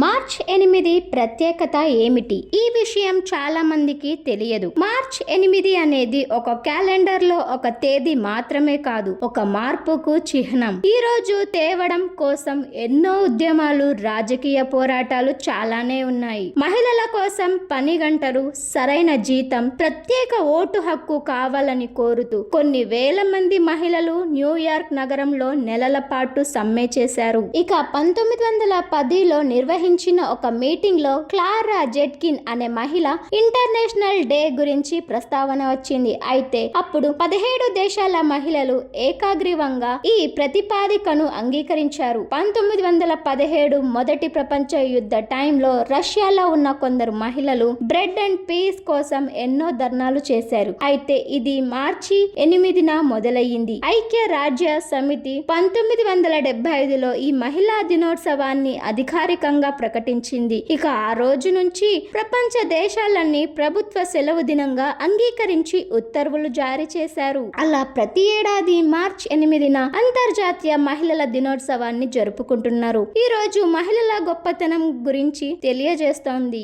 March 8 ప్రత్యేకత ఏమిటి? ఈ విషయం చాలా మందికి తెలియదు. మార్చ్ 8 అనేది ఒక క్యాలెండర్ లో ఒక తేదీ మాత్రమే కాదు, ఒక మార్పుకు చిహ్నం. ఈ రోజు తేవడం కోసం ఎన్నో ఉద్యమాలు, రాజకీయ పోరాటాలు చాలానే ఉన్నాయి. మహిళల కోసం పని గంటలు, సరైన జీతం, ప్రత్యేక ఓటు హక్కు కావాలని కోరుతూ కొన్ని వేల మంది మహిళలు న్యూయార్క్ నగరంలో నెలల పాటు సమ్మె చేశారు. ఇక 1910లో నిర్వహించిన ఒక మీటింగ్ లో క్లారా జెట్కిన్ అనే మహిళ ఇంటర్నేషనల్ డే గురించి ప్రస్తావన వచ్చింది. అయితే అప్పుడు 17 దేశాల మహిళలు ఏకాగ్రీవంగా ఈ ప్రతిపాదికను అంగీకరించారు. 1917 మొదటి ప్రపంచ యుద్ధ టైంలో రష్యాలో ఉన్న కొందరు మహిళలు బ్రెడ్ అండ్ పీస్ కోసం ఎన్నో ధర్నాలు చేశారు. అయితే ఇది మార్చి 8న మొదలయ్యింది. ఐక్య రాజ్య సమితి 1975లో ఈ మహిళా దినోత్సవాన్ని అధికారికంగా ప్రకటించింది. ఇక ఆ రోజు నుంచి ప్రపంచ దేశాలన్నీ ప్రభుత్వ సెలవు దినంగా అంగీకరించి ఉత్తర్వులు జారీ చేశారు. అలా ప్రతి ఏడాది మార్చ్ 8న అంతర్జాతీయ మహిళల దినోత్సవాన్ని జరుపుకుంటున్నారు. ఈ రోజు మహిళల గొప్పతనం గురించి తెలియజేస్తోంది.